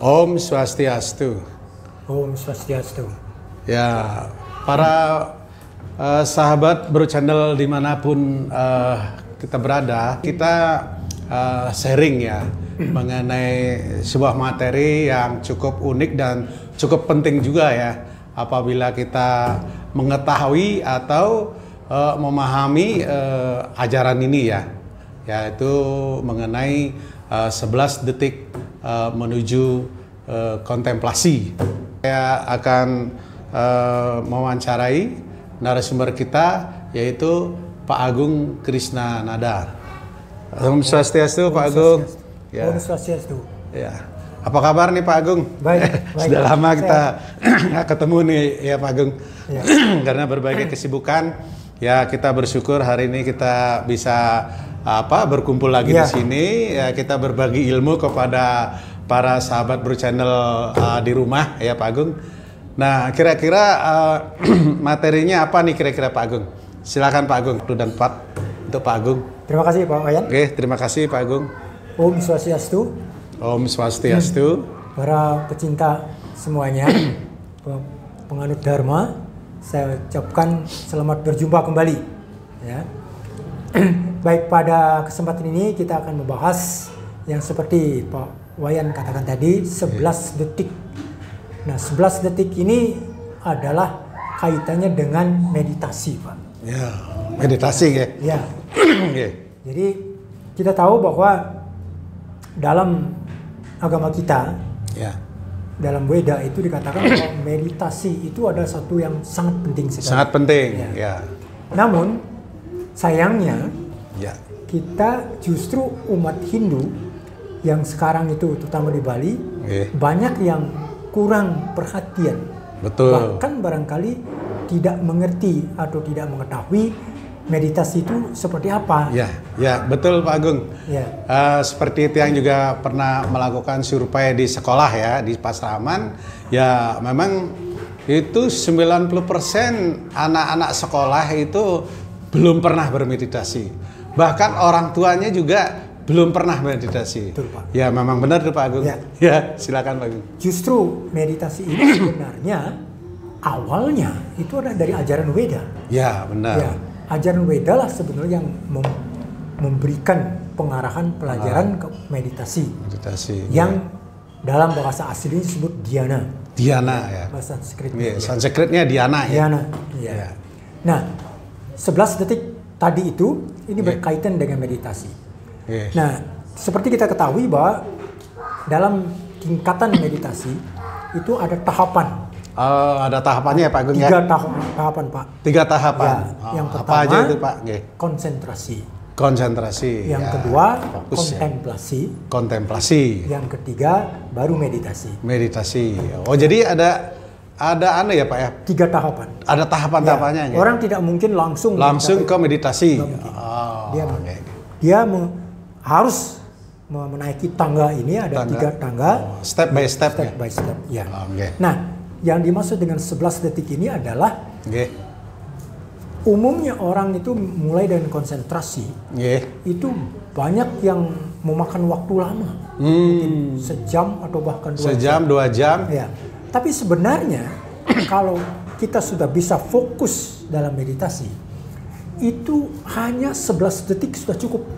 Om Swastiastu. Om Swastiastu. Ya, para sahabat Bro Channel dimanapun kita berada, kita sharing ya mengenai sebuah materi yang cukup unik dan cukup penting juga ya apabila kita mengetahui atau memahami ajaran ini ya, yaitu mengenai 11 detik menuju kontemplasi. Saya akan mewawancarai narasumber kita yaitu Pak Agung Krishna Nada. Om Swastiastu Pak Agung. Ya. Om Swastiastu. Ya. Apa kabar nih Pak Agung? Baik. Sudah lama kita nggak ketemu nih ya Pak Agung. Ya. Karena berbagai kesibukan. Ya, kita bersyukur hari ini kita bisa berkumpul lagi di sini. Ya, kita berbagi ilmu kepada para sahabat Bro Channel di rumah ya Pak Agung. Nah, kira-kira materinya apa nih kira-kira Pak Agung? Silakan Pak Agung, 1 dan 4 untuk Pak Agung. Terima kasih Pak Wayan. Oke, terima kasih Pak Agung. Om Swastiastu. Om Swastiastu. Para pecinta semuanya, penganut Dharma, saya ucapkan selamat berjumpa kembali. Ya. Baik, pada kesempatan ini kita akan membahas yang seperti Pak Wayan katakan tadi, 11 detik. Nah, 11 detik ini adalah kaitannya dengan meditasi, Pak. Ya, meditasi ya. Ya. Jadi kita tahu bahwa dalam agama kita, dalam Weda itu dikatakan bahwa meditasi itu adalah satu yang sangat penting sekali. Sangat penting, ya. Namun sayangnya, kita justru umat Hindu yang sekarang itu, terutama di Bali, banyak yang kurang perhatian. Betul. Bahkan barangkali tidak mengerti atau tidak mengetahui meditasi itu seperti apa. Ya, betul Pak Agung. Seperti itu yang juga pernah melakukan survei di sekolah ya, di Pasraman. Ya, memang itu 90% anak-anak sekolah itu belum pernah bermeditasi. Bahkan orang tuanya juga belum pernah meditasi. Betul, Pak. Ya, memang benar tuh Pak Agung. Ya, silakan Pak Agung. Justru meditasi ini sebenarnya awalnya itu ada dari ajaran Weda. Ya, benar. Ya, ajaran Weda lah sebenarnya yang memberikan pengarahan pelajaran ke meditasi. Yang dalam bahasa aslinya disebut dhyana. Dhyana ya. Bahasa Sanskritnya. Sanskritnya dhyana ya. Dhyana. Ya. Nah, 11 detik tadi itu ini berkaitan dengan meditasi. Nah, seperti kita ketahui bahwa dalam tingkatan meditasi itu ada tahapan. Ada tahapannya ya Pak Agung ya? 3 tahapan Pak. 3 tahapan. Yang pertama, apa aja itu Pak? Konsentrasi. Yang kedua, kontemplasi. Yang ketiga, baru meditasi. Oh, jadi ada ya Pak ya? 3 tahapan. Ada tahapan-tahapannya ya? Orang tidak mungkin langsung ke meditasi. Dia harus menaiki tangga ini, ada 3 tangga. Step by step. Ya. Nah, yang dimaksud dengan 11 detik ini adalah umumnya orang itu mulai dengan konsentrasi. Itu banyak yang memakan waktu lama. Mungkin sejam atau bahkan 2 jam. 2 jam. Ya. Tapi sebenarnya kalau kita sudah bisa fokus dalam meditasi, itu hanya 11 detik sudah cukup.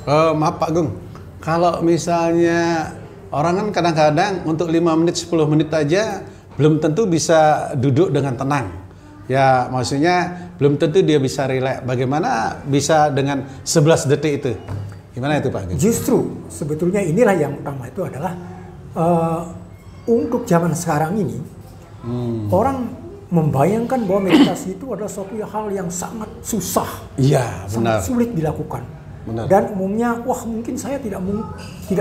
Maaf Pak Agung, kalau misalnya orang kan kadang-kadang untuk 5 menit, 10 menit aja belum tentu bisa duduk dengan tenang. Ya, maksudnya belum tentu dia bisa rileks. Bagaimana bisa dengan 11 detik itu? Gimana itu Pak Agung? Justru sebetulnya inilah yang utama itu adalah untuk zaman sekarang ini, orang membayangkan bahwa meditasi itu adalah suatu hal yang sangat susah. Iya, benar. Sangat sulit dilakukan. Benar. Dan umumnya, mungkin saya tidak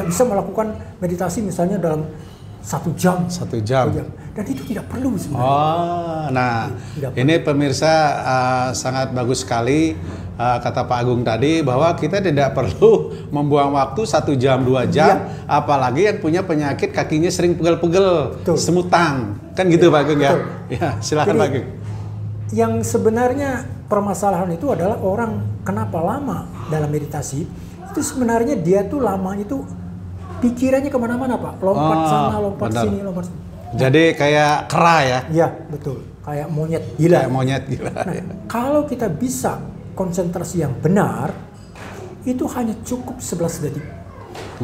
bisa melakukan meditasi misalnya dalam 1 jam. 1 jam. Dan itu tidak perlu sebenarnya. Nah, ini pemirsa sangat bagus sekali kata Pak Agung tadi bahwa kita tidak perlu membuang waktu 1 jam, 2 jam, apalagi yang punya penyakit kakinya sering pegel-pegel, semutan, kan gitu Pak Agung ya? Ya, silakan Pak Agung. Yang sebenarnya permasalahan itu adalah orang kenapa lama dalam meditasi itu sebenarnya dia tuh lamanya itu pikirannya kemana-mana Pak, lompat sana, lompat benar. sini, lompat sini. Jadi kayak kera ya? Iya, betul. Kayak monyet gila. Kayak monyet gila. Nah, kalau kita bisa konsentrasi yang benar, itu hanya cukup 11 detik.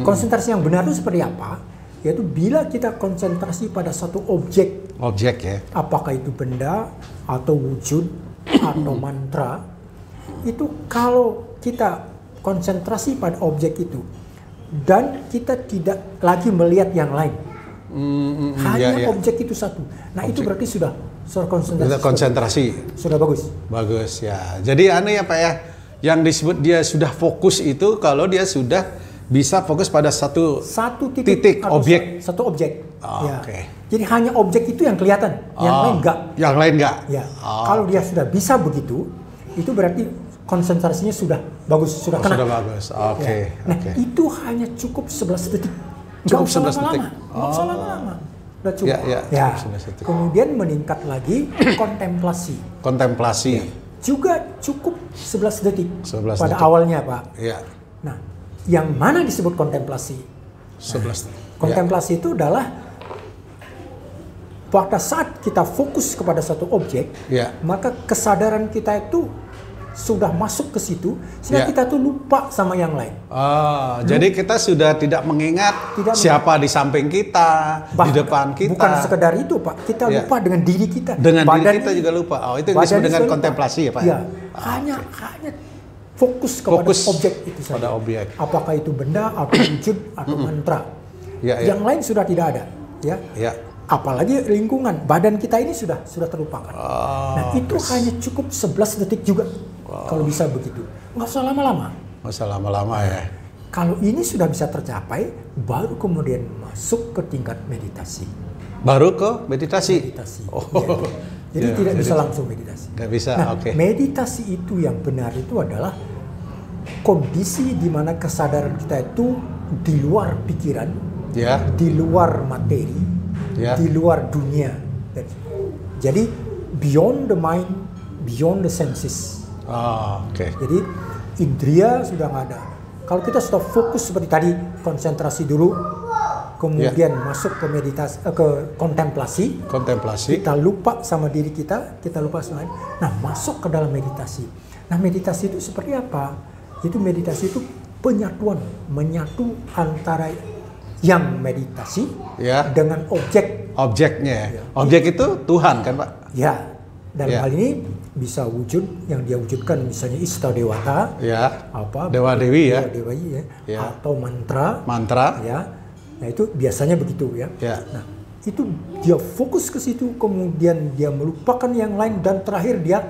Konsentrasi yang benar itu seperti apa? Yaitu bila kita konsentrasi pada satu objek. Objek ya? Apakah itu benda, atau wujud, atau mantra. Itu kalau kita konsentrasi pada objek itu, dan kita tidak lagi melihat yang lain. Hanya objek itu satu. Nah itu berarti sudah konsentrasi. Sudah bagus. Bagus ya. Jadi aneh ya Pak ya. Yang disebut dia sudah fokus itu kalau dia sudah bisa fokus pada satu titik objek. Satu objek. Ya. Oke. Jadi hanya objek itu yang kelihatan, yang lain enggak. Yang lain enggak. Ya. Kalau dia sudah bisa begitu, itu berarti konsentrasinya sudah bagus, sudah kena. Sudah bagus. Oke. Ya. Nah, itu hanya cukup 11 detik. Cukup 11 detik. Nggak usah lama-lama. Udah cukup. Ya. Kemudian meningkat lagi kontemplasi. Kontemplasi. Ya. Juga cukup 11 detik 11 pada detik. awalnya, Pak. Iya. Nah, yang mana disebut kontemplasi? 11 detik. Kontemplasi itu adalah pada saat kita fokus kepada satu objek, maka kesadaran kita itu sudah masuk ke situ, sehingga kita tuh lupa sama yang lain. Jadi kita sudah tidak mengingat siapa di samping kita, di depan kita. Bukan sekedar itu, Pak. Kita lupa dengan diri kita. Dengan diri kita juga lupa. Itu yang disebut dengan kontemplasi ya, Pak? Ya, hanya fokus kepada objek itu saja. Pada objek. Apakah itu benda, atau wujud, atau mantra. Yang lain sudah tidak ada. Ya. Apalagi lingkungan, badan kita ini sudah terlupakan. Nah itu hanya cukup 11 detik juga. Kalau bisa begitu, nggak usah lama-lama. Nggak usah lama-lama ya. Kalau ini sudah bisa tercapai, baru kemudian masuk ke tingkat meditasi. Baru ke meditasi? Meditasi. Jadi tidak bisa langsung meditasi. Nggak bisa, oke. Meditasi itu yang benar itu adalah kondisi di mana kesadaran kita itu di luar pikiran, di luar materi, di luar dunia. Jadi beyond the mind, beyond the senses. Jadi indria sudah nggak ada. Kalau kita sudah fokus seperti tadi, konsentrasi dulu, kemudian masuk ke meditasi, ke kontemplasi. Kita lupa sama diri kita lupa sama lain. Nah, masuk ke dalam meditasi. Nah, meditasi itu seperti apa? Itu meditasi itu penyatuan, menyatu antara yang meditasi dengan objeknya. Objek itu Tuhan kan, Pak? Ya. Dalam hal ini bisa wujud yang dia wujudkan, misalnya Ista Dewata, Dewa Dewi atau mantra, Nah itu biasanya begitu ya. Nah itu dia fokus ke situ, kemudian dia melupakan yang lain, dan terakhir dia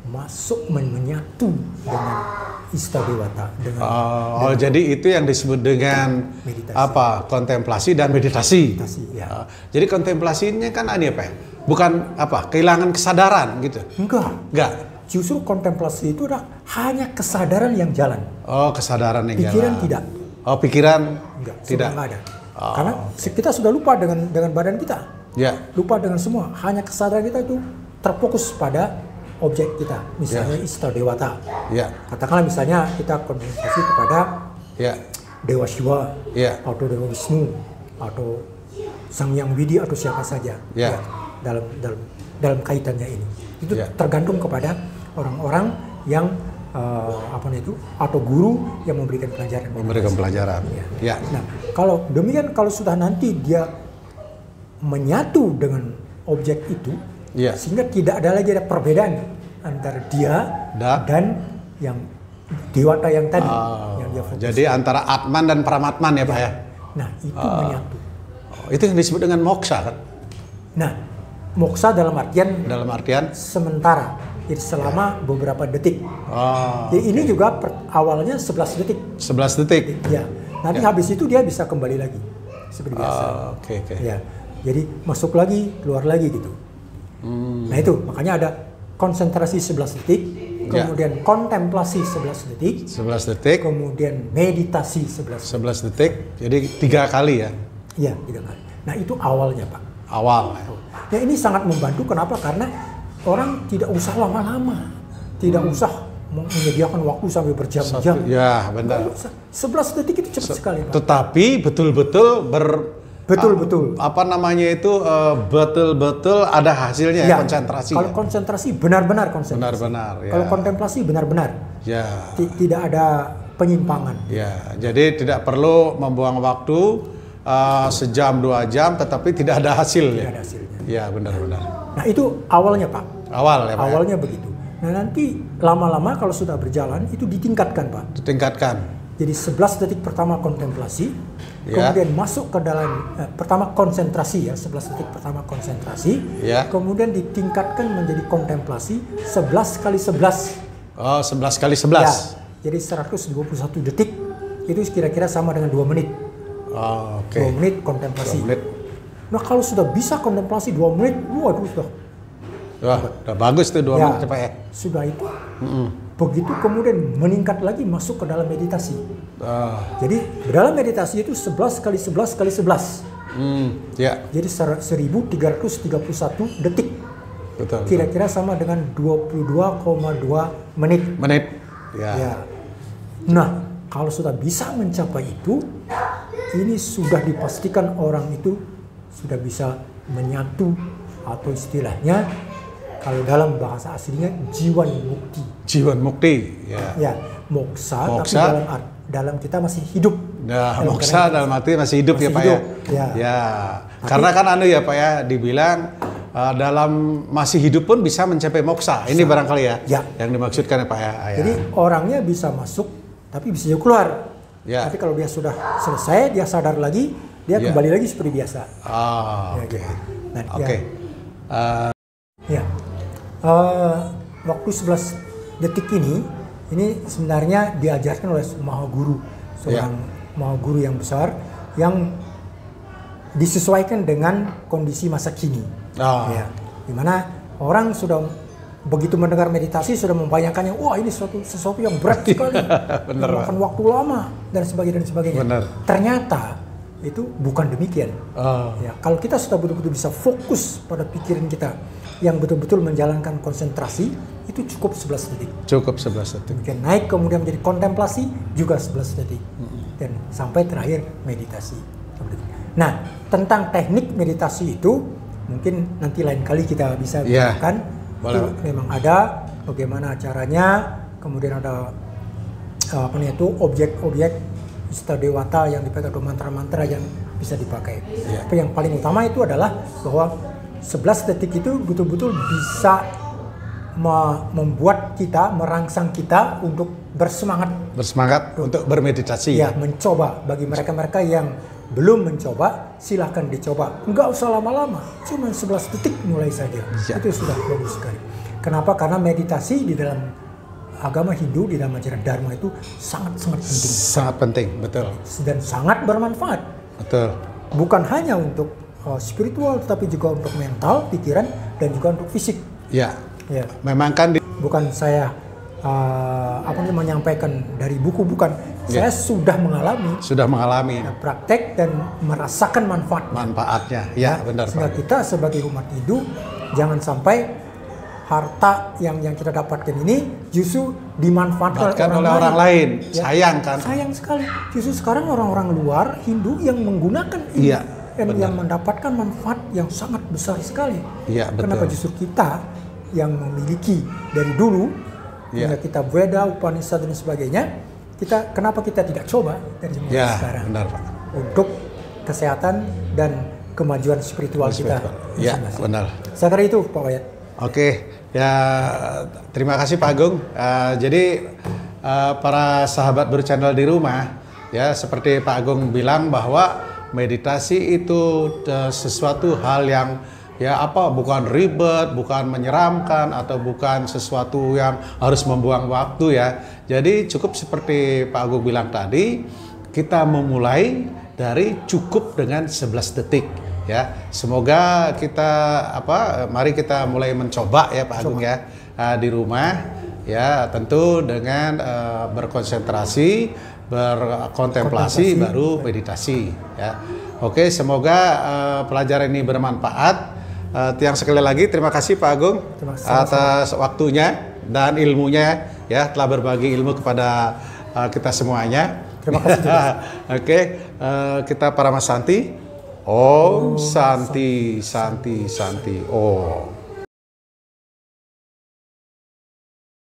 masuk menyatu dengan Ista Dewata. Dengan jadi itu yang disebut dengan meditasi. Kontemplasi dan meditasi. Jadi kontemplasinya kan apa ya? Bukan kehilangan kesadaran gitu. Enggak. Justru kontemplasi itu hanya kesadaran yang jalan. Kesadaran yang pikiran jalan. Tidak. Pikiran tidak ada. Karena kita sudah lupa dengan badan kita. Lupa dengan semua. Hanya kesadaran kita itu terfokus pada objek kita. Misalnya Ista Dewata. Katakanlah misalnya kita konsentrasi kepada Dewa Shiva, atau Dewa Wisnu, atau Sang Yang Widi, atau siapa saja. Dalam kaitannya ini. Itu tergantung kepada orang-orang yang atau guru yang memberikan pelajaran. Nah, kalau demikian, kalau sudah nanti dia menyatu dengan objek itu, sehingga tidak ada lagi perbedaan antara dia dan yang dewata yang tadi, yang dia fokus. Jadi antara Atman dan Paramatman ya, Pak ya. Nah, itu menyatu. Itu yang disebut dengan moksha kan? Nah, moksha dalam artian sementara. Jadi selama beberapa detik. Jadi ini juga awalnya 11 detik. 11 detik. Nanti habis itu dia bisa kembali lagi seperti biasa. Jadi masuk lagi, keluar lagi gitu. Nah itu makanya ada konsentrasi 11 detik, kemudian kontemplasi 11 detik, 11 detik, kemudian meditasi 11 detik. Jadi 3 kali ya? Iya, 3 kali. Nah itu awalnya, Pak. Awal. Nah ini sangat membantu. Kenapa? Karena orang tidak usah lama-lama, tidak usah menyediakan waktu sampai berjam-jam. Ya, benar. 11 detik itu cepat sekali, Pak. Tetapi betul-betul betul. Apa namanya itu betul-betul ada hasilnya ya, konsentrasi. Kalau konsentrasi benar-benar konsentrasi. Benar-benar. Ya. Kalau kontemplasi benar-benar. Ya. Tidak ada penyimpangan. Ya. Jadi tidak perlu membuang waktu sejam 2 jam, tetapi tidak ada hasil. Tidak ada hasilnya. Ya, benar-benar. Nah itu awalnya, Pak. Awal ya, Pak. Awalnya begitu. Nah nanti lama-lama kalau sudah berjalan itu ditingkatkan, Pak. Ditingkatkan. Jadi 11 detik pertama kontemplasi, kemudian masuk ke dalam pertama konsentrasi ya, 11 detik pertama konsentrasi, kemudian ditingkatkan menjadi kontemplasi 11 kali 11. Oh, 11 kali 11. Ya, jadi 121 detik itu kira-kira sama dengan 2 menit. Oh, oke. 2 menit kontemplasi. 2 menit. Nah kalau sudah bisa kontemplasi 2 menit, waduh sudah. Wah, udah bagus tuh 2 menit Pak ya. Sudah itu. Begitu kemudian meningkat lagi masuk ke dalam meditasi. Jadi dalam meditasi itu 11 kali 11 kali 11. Ya. Jadi 1331 detik. Betul. Kira-kira sama dengan 22,2 menit. Ya. Nah, kalau sudah bisa mencapai itu, ini sudah dipastikan orang itu sudah bisa menyatu atau istilahnya kalau dalam bahasa aslinya jiwan mukti. Jiwan mukti, ya. Ya, moksa. Tapi dalam kita masih hidup. Nah, moksa dalam arti masih hidup masih ya Pak hidup. Ya. Karena kan ya Pak ya, dibilang dalam masih hidup pun bisa mencapai moksa. Ini barangkali ya, yang dimaksudkan ya Pak ya. Jadi orangnya bisa masuk, tapi bisa juga keluar. Tapi kalau dia sudah selesai, dia sadar lagi, dia kembali lagi seperti biasa. Oke. Oke. Waktu 11 detik ini sebenarnya diajarkan oleh Maha Guru, seorang Maha Guru yang besar yang disesuaikan dengan kondisi masa kini. Dimana orang sudah begitu mendengar meditasi sudah membayangkannya, wah ini sesuatu yang berat sekali, memakan waktu lama dan sebagainya. Bener. Ternyata itu bukan demikian. Kalau kita sudah betul-betul bisa fokus pada pikiran kita yang betul-betul menjalankan konsentrasi, itu cukup 11 detik. Cukup 11 detik. Kemudian naik kemudian menjadi kontemplasi juga 11 detik. Dan sampai terakhir meditasi. Nah, tentang teknik meditasi itu mungkin nanti lain kali kita bisa bicarakan. Itu memang ada bagaimana caranya, kemudian ada objek-objek istadewata yang dipakai atau mantra-mantra yang bisa dipakai. Tapi yang paling utama itu adalah bahwa 11 detik itu betul-betul bisa membuat kita, merangsang kita untuk bersemangat untuk bermeditasi. Ya, mencoba. Bagi mereka-mereka yang belum mencoba, silahkan dicoba. Enggak usah lama-lama, cuma 11 detik mulai saja. Itu sudah bagus sekali. Kenapa? Karena meditasi di dalam agama Hindu, di dalam ajaran Dharma itu sangat-sangat penting. Sangat penting, betul. Dan sangat bermanfaat. Betul. Bukan hanya untuk spiritual, tetapi juga untuk mental, pikiran, dan juga untuk fisik. Ya. Memang kan bukan saya menyampaikan dari buku, bukan. Saya sudah mengalami praktek dan merasakan manfaatnya. Ya, benar. Sehingga kita sebagai umat Hindu jangan sampai harta yang kita dapatkan ini justru dimanfaatkan oleh orang lain. Sayang kan? Sayang sekali. Justru sekarang orang-orang luar Hindu yang menggunakan ini dan yang mendapatkan manfaat yang sangat besar sekali. Kenapa justru kita yang memiliki dari dulu, kita Veda, Upanishad dan sebagainya, kenapa kita tidak coba dari sekarang? Benar, Pak. Untuk kesehatan dan kemajuan spiritual kita. Benar. Saya kira itu, Pak Wayat. Oke, terima kasih Pak Agung. Jadi para sahabat berchannel di rumah, seperti Pak Agung bilang bahwa meditasi itu sesuatu hal yang bukan ribet, bukan menyeramkan, atau bukan sesuatu yang harus membuang waktu ya. Jadi cukup seperti Pak Agung bilang tadi, kita memulai dari cukup dengan 11 detik. Semoga kita mari kita mulai mencoba ya Pak Agung di rumah tentu dengan berkonsentrasi, berkontemplasi baru meditasi Oke, semoga pelajaran ini bermanfaat. Yang sekali lagi terima kasih Pak Agung atas waktunya dan ilmunya ya telah berbagi ilmu kepada kita semuanya. Terima kasih juga. Oke, kita para Mas Santi. Om Santi, Santi, Santi. Oh.